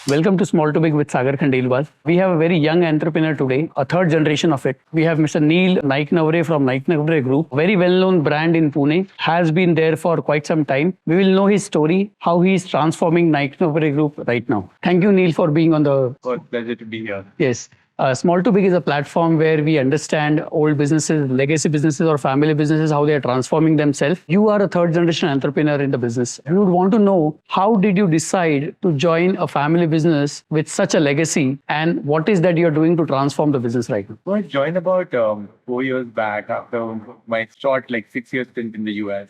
Welcome to Small to Big with Sagar Khandelwal. We have a very young entrepreneur today, a third generation of it. We have Mr. Neil Naiknavre from Naiknavre Group, very well-known brand in Pune, has been there for quite some time. We will know his story, how he is transforming Naiknavre Group right now. Thank you, Neil, for being on the... Oh, pleasure to be here. Yes. Small to Big is a platform where we understand old businesses, legacy businesses or family businesses, how they are transforming themselves. You are a third generation entrepreneur in the business. We would want to know, how did you decide to join a family business with such a legacy, and what is that you're doing to transform the business right now? So I joined about 4 years back after my short 6 years stint in the US.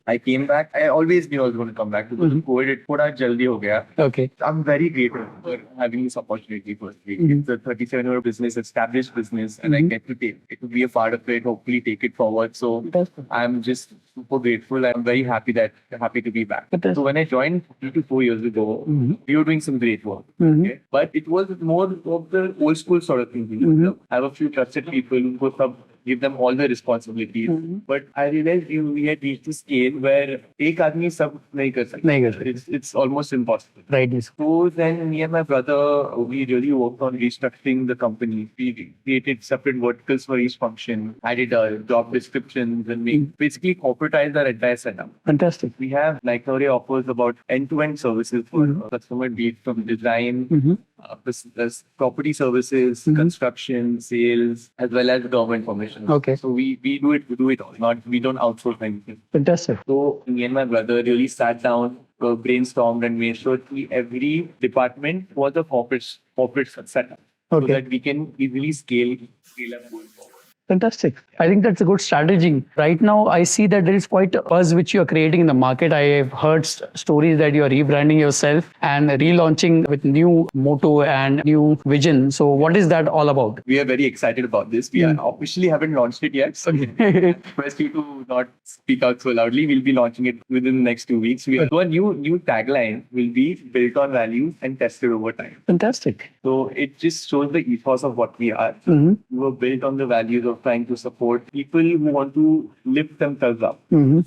I came back. I always knew I was going to come back because COVID it thoda jaldi ho gaya. Okay. I'm very grateful for having this opportunity firstly. It's a 37-year business, established business, and I get to be a part of it, hopefully take it forward. So I'm just super grateful. I'm very happy to be back. So when I joined 3 to 4 years ago, we were doing some great work. Okay? But it was more of the old school sort of thing. I have a few trusted people who give them all the responsibilities. But I realized we had reached a scale where एक आदमी सब नहीं कर सकता. It's almost impossible. Right. So then me and my brother, we really worked on restructuring the company. We created separate verticals for each function, added job descriptions, and we basically corporatized our entire setup. Fantastic. We have Naiknavre offers about end-to-end services for customer, be it from design, business, property services, construction, sales, as well as government permission. Okay. So we do it all. We don't outsource anything. Fantastic. So me and my brother really sat down, brainstormed, and made sure every department was a corporate setup, so that we can easily scale up going forward. Fantastic. I think that's a good strategy. Right now, I see that there is quite a buzz which you are creating in the market. I have heard stories that you are rebranding yourself and relaunching with new motto and new vision. So what is that all about? We are very excited about this. We officially haven't launched it yet. So request you to not speak out so loudly. We'll be launching it within the next 2 weeks. Our new tagline will be built on values and tested over time. Fantastic. So it just shows the ethos of what we are. We were built on the values of trying to support people who want to lift themselves up.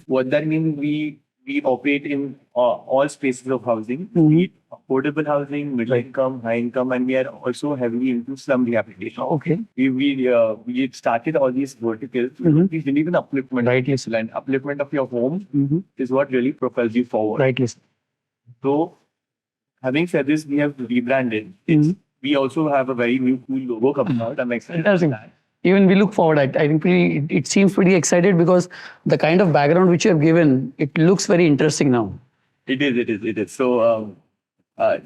What that means, we operate in all spaces of housing, be it affordable housing, middle income, high income, and we are also heavily into slum rehabilitation. Okay. We started all these verticals. We believe in upliftment. Right. Yes. And upliftment of your home is what really propels you forward. Right. Yes. So, having said this, we have rebranded. We also have a very new cool logo coming out. I'm excited. Interesting. Even we look forward. I think it seems pretty excited because the kind of background which you have given, it looks very interesting now. It is. So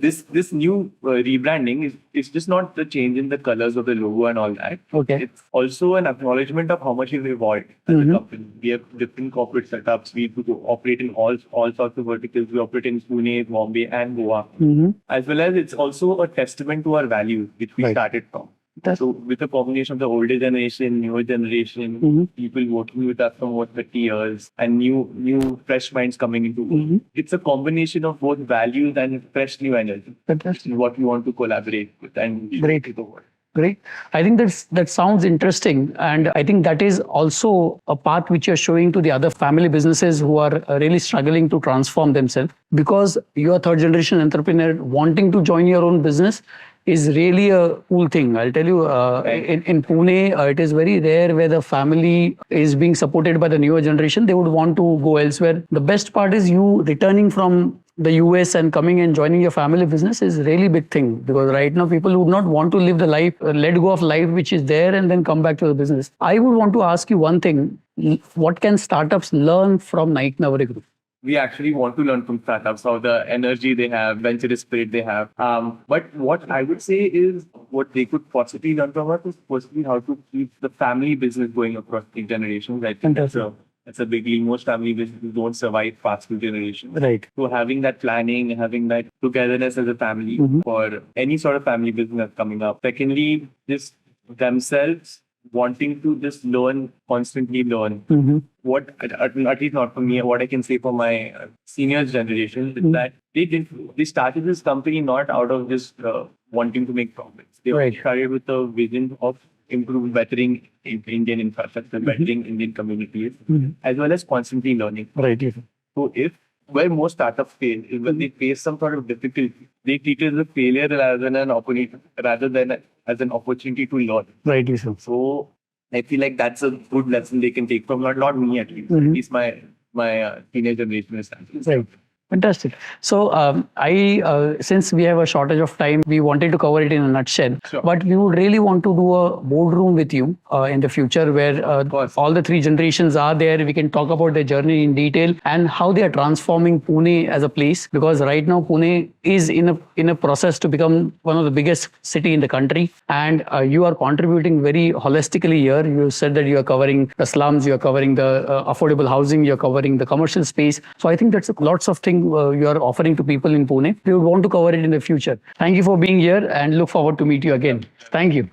this new rebranding is just not the change in the colors of the logo and all that. Okay. It's also an acknowledgement of how much we've evolved as a company. We have different corporate setups. We operate in all sorts of verticals. We operate in Pune, Bombay, and Goa. As well as it's also a testament to our values, which we started from. So with a combination of the older generation, newer generation, people working with us for over 30 years, and new fresh minds coming into it's a combination of both values and fresh new energy. Fantastic. What we want to collaborate with and Great. to the world. Great. I think that sounds interesting, and I think that is also a path which you're showing to the other family businesses who are really struggling to transform themselves. Because you're a third generation entrepreneur wanting to join your own business is really a cool thing. I'll tell you, in Pune, it is very rare where the family is being supported by the newer generation. They would want to go elsewhere. The best part is you returning from the US and coming and joining your family business is really big thing, because right now people would not want to live the life, let go of life which is there and then come back to the business. I would want to ask you one thing. What can startups learn from Naiknavre Group? We actually want to learn from startups, how the energy they have, venture spirit they have. But what I would say is what they could possibly learn from us is possibly how to keep the family business going across the generations. I think that's a big deal. Most family businesses don't survive past 2 generations. Right. So having that planning, having that togetherness as a family for any sort of family business coming up. Secondly, just themselves wanting to just constantly learn. What, at least not for me, what I can say for my seniors generation is that they started this company not out of just wanting to make profits. They started with a vision of bettering Indian infrastructure, bettering Indian communities, as well as constantly learning. Right. So if where most startups fail is when they face some sort of difficulty. They treat it as a failure rather than an opportunity to learn. Right, Yusuf. So I feel like that's a good lesson they can take from not me at least. Mhm. At least my teenage generation is Right. Fantastic. So, since we have a shortage of time, we wanted to cover it in a nutshell. Sure. But we would really want to do a boardroom with you in the future, where course. all the three generations are there. We can talk about their journey in detail and how they are transforming Pune as a place. Because right now, Pune is in a process to become one of the biggest city in the country, and you are contributing very holistically here. You said that you are covering the slums, you are covering the affordable housing, you are covering the commercial space. So I think that's lots of things you are offering to people in Pune. We would want to cover it in the future. Thank you for being here and look forward to meet you again. Thank you.